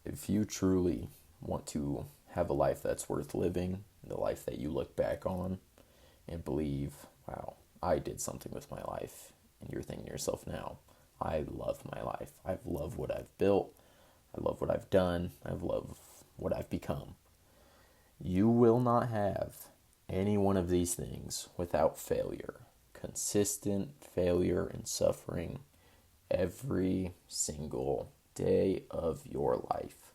If you truly want to have a life that's worth living, the life that you look back on and believe, wow, I did something with my life, and you're thinking to yourself now, I love my life. I love what I've built. I love what I've done. I love what I've become. You will not have any one of these things without failure. Consistent failure and suffering every single day of your life.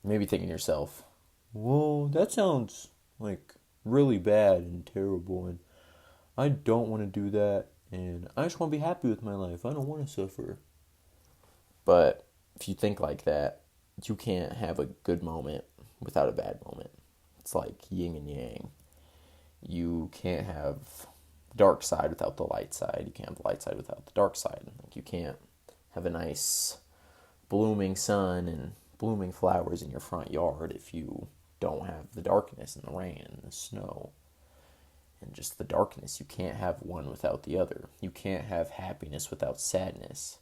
Maybe thinking to yourself, well, that sounds like really bad and terrible, and I don't want to do that, and I just want to be happy with my life. I don't want to suffer. But if you think like that, you can't have a good moment without a bad moment. It's like yin and yang. You can't have dark side without the light side. You can't have the light side without the dark side. Like you can't have a nice blooming sun and blooming flowers in your front yard if you don't have the darkness and the rain and the snow and just the darkness. You can't have one without the other. You can't have happiness without sadness.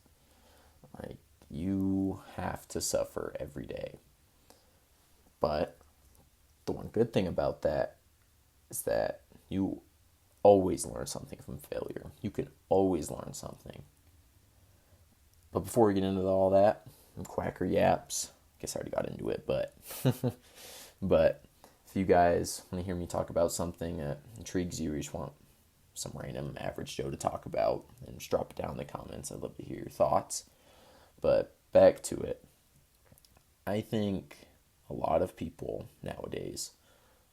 Like, you have to suffer every day. But the one good thing about that is that you always learn something from failure. You can always learn something. But before we get into all that, I'm QuackerYaps. I guess I already got into it, but but if you guys want to hear me talk about something that intrigues you, or you just want some random average Joe to talk about, then just drop it down in the comments. I'd love to hear your thoughts. But back to it. I think a lot of people nowadays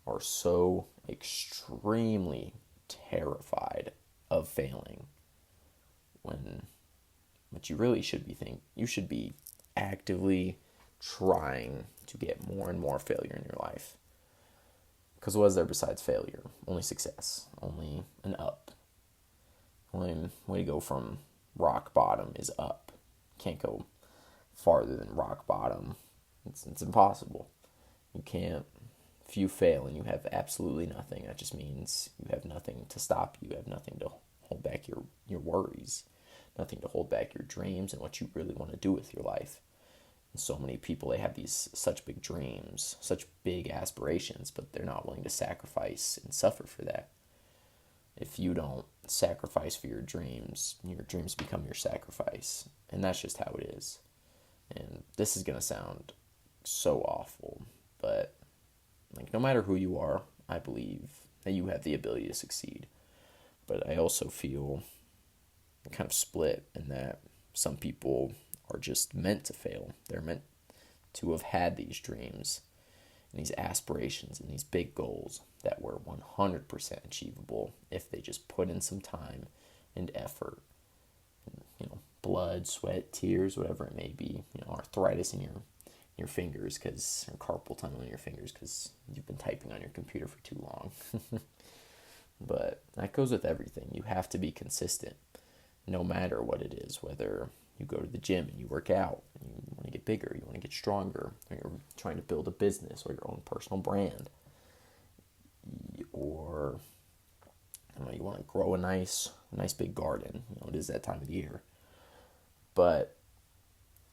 are so extremely terrified of failing when what you really should be you should be actively trying to get more and more failure in your life. Because what is there besides failure? Only success, only an up. Only way to go from rock bottom is up. Can't go farther than rock bottom. It's impossible. You can't. If you fail and you have absolutely nothing, that just means you have nothing to stop you. You have nothing to hold back your worries, nothing to hold back your dreams and what you really want to do with your life. And so many people, they have these such big dreams, such big aspirations, but they're not willing to sacrifice and suffer for that. If you don't sacrifice for your dreams become your sacrifice. And that's just how it is. And this is going to sound so awful, but like no matter who you are, I believe that you have the ability to succeed. But I also feel kind of split in that some people are just meant to fail. They're meant to have had these dreams and these aspirations and these big goals that were 100% achievable if they just put in some time and effort. And, blood, sweat, tears, whatever it may be. Arthritis in your fingers because carpal tunnel in your fingers because you've been typing on your computer for too long. But that goes with everything. You have to be consistent no matter what it is, whether you go to the gym and you work out and you want to get bigger, you want to get stronger, or you're trying to build a business or your own personal brand, or you want to grow a nice big garden. It is that time of the year. But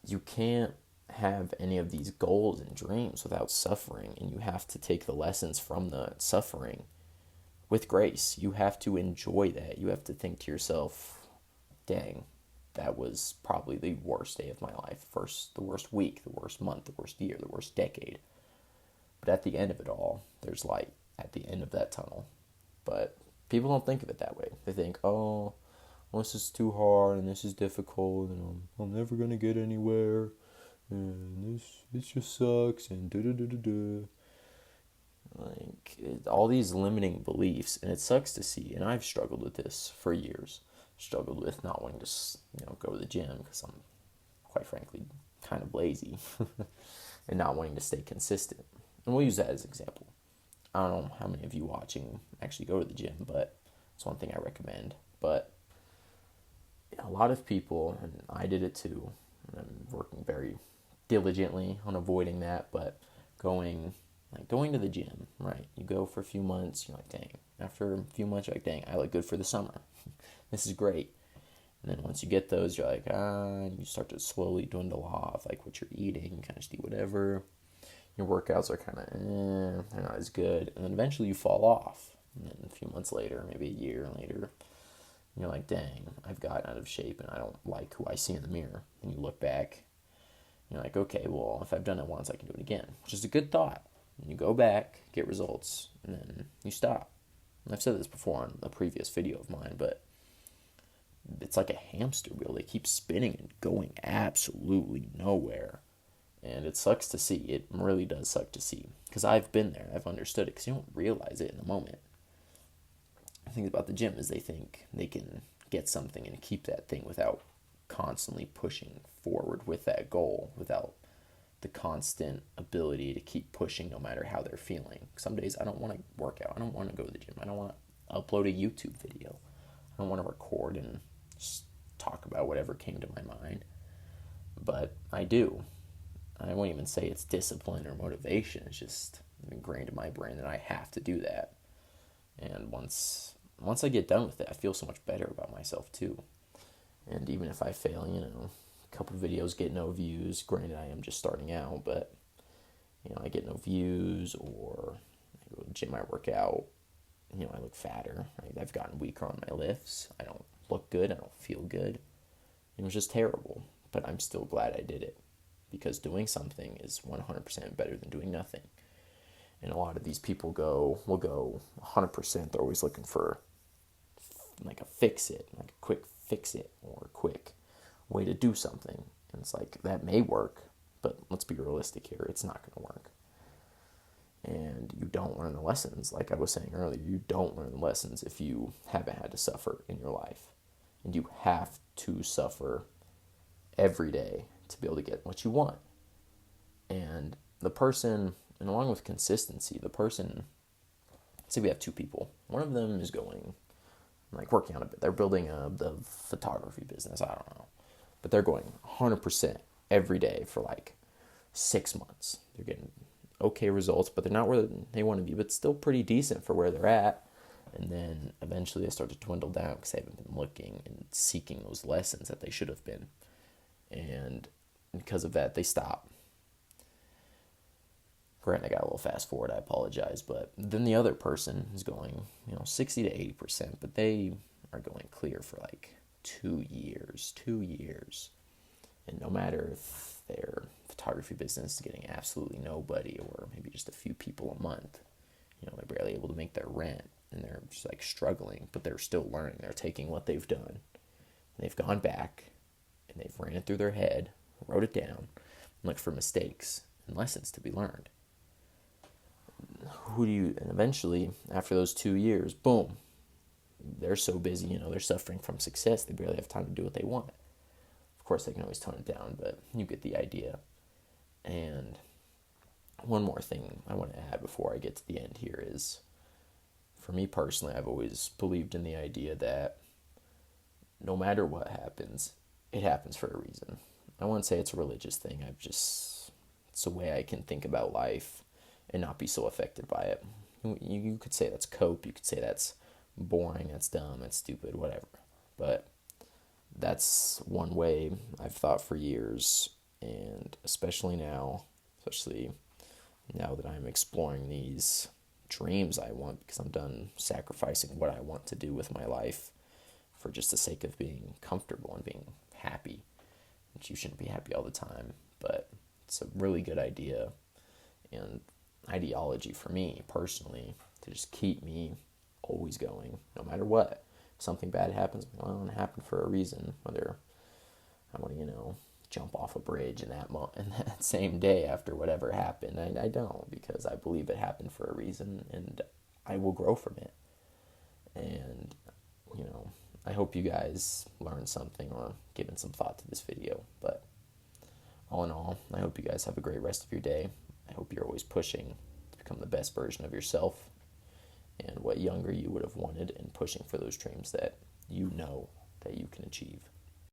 you can't have any of these goals and dreams without suffering, and you have to take the lessons from the suffering with grace. You have to enjoy that. You have to think to yourself, dang, that was probably the worst day of my life. The worst week, the worst month, the worst year, the worst decade. But at the end of it all, there's light at the end of that tunnel. But people don't think of it that way. They think, oh, well, this is too hard and this is difficult and I'm never going to get anywhere and this just sucks and da-da-da-da-da. Like, all these limiting beliefs, and it sucks to see, and I've struggled with this for years. Struggled with not wanting to, go to the gym because I'm, quite frankly, kind of lazy, and not wanting to stay consistent. And we'll use that as an example. I don't know how many of you watching actually go to the gym, but it's one thing I recommend. But a lot of people, and I did it too, and I'm working very diligently on avoiding that, but going to the gym, right? You go for a few months, you're like, dang. After a few months, you're like, dang, I look good for the summer. This is great. And then once you get those, you're like, you start to slowly dwindle off, like what you're eating, you kind of just eat whatever. Your workouts are kind of, they're not as good. And then eventually you fall off. And then a few months later, maybe a year later, you're like, dang, I've gotten out of shape and I don't like who I see in the mirror. And you look back, you're like, okay, well, if I've done it once, I can do it again, which is a good thought. And you go back, get results, and then you stop. And I've said this before on a previous video of mine, but it's like a hamster wheel. They keep spinning and going absolutely nowhere. And it sucks to see. It really does suck to see. Because I've been there. I've understood it. Because you don't realize it in the moment. The thing about the gym is they think they can get something and keep that thing without constantly pushing forward with that goal, without the constant ability to keep pushing no matter how they're feeling. Some days I don't want to work out. I don't want to go to the gym. I don't want to upload a YouTube video. I don't want to record and just talk about whatever came to my mind. But I do. I won't even say it's discipline or motivation. It's just ingrained in my brain that I have to do that. And once I get done with it, I feel so much better about myself too. And even if I fail, a couple of videos get no views. Granted, I am just starting out, but I get no views, or I go to the gym, I work out. I look fatter. I've gotten weaker on my lifts. I don't look good. I don't feel good. It was just terrible, but I'm still glad I did it, because doing something is 100% better than doing nothing. And a lot of these people will go 100%. They're always looking for like a fix it, like a quick fix it, or a quick way to do something. And it's like, that may work, but let's be realistic here. It's not going to work. And you don't learn the lessons. Like I was saying earlier, you don't learn the lessons if you haven't had to suffer in your life. And you have to suffer every day to be able to get what you want. And the person, and along with consistency, say we have two people. One of them is going, like, working on a bit. They're building the photography business. I don't know. But they're going 100% every day for like 6 months. They're getting okay results, but they're not where they want to be, but still pretty decent for where they're at. And then eventually they start to dwindle down because they haven't been looking and seeking those lessons that they should have been. And because of that, they stop. Granted, I got a little fast forward, I apologize, but then the other person is going, 60 to 80%, but they are going clear for like 2 years. And no matter if their photography business is getting absolutely nobody, or maybe just a few people a month, they're barely able to make their rent, and they're just like struggling, but they're still learning. They're taking what they've done, and they've gone back, and they've ran it through their head, wrote it down, and looked for mistakes and lessons to be learned. And eventually, after those 2 years, boom, they're so busy, they're suffering from success, they barely have time to do what they want. Of course, they can always tone it down, but you get the idea. And one more thing I want to add before I get to the end here is, for me personally, I've always believed in the idea that no matter what happens, it happens for a reason. I wouldn't say it's a religious thing. It's a way I can think about life and not be so affected by it. You could say that's cope. You could say that's boring, that's dumb, that's stupid, whatever. But that's one way I've thought for years, and especially now that I'm exploring these dreams I want, because I'm done sacrificing what I want to do with my life for just the sake of being comfortable and being happy. Which you shouldn't be happy all the time, but it's a really good idea and ideology for me personally to just keep me always going, no matter what. If something bad happens, well, it happened for a reason. Whether I want to, jump off a bridge in that same day after whatever happened, I don't, because I believe it happened for a reason, and I will grow from it. And I hope you guys learned something or given some thought to this video. But all in all, I hope you guys have a great rest of your day. I hope you're always pushing to become the best version of yourself, and what younger you would have wanted, and pushing for those dreams that you know that you can achieve.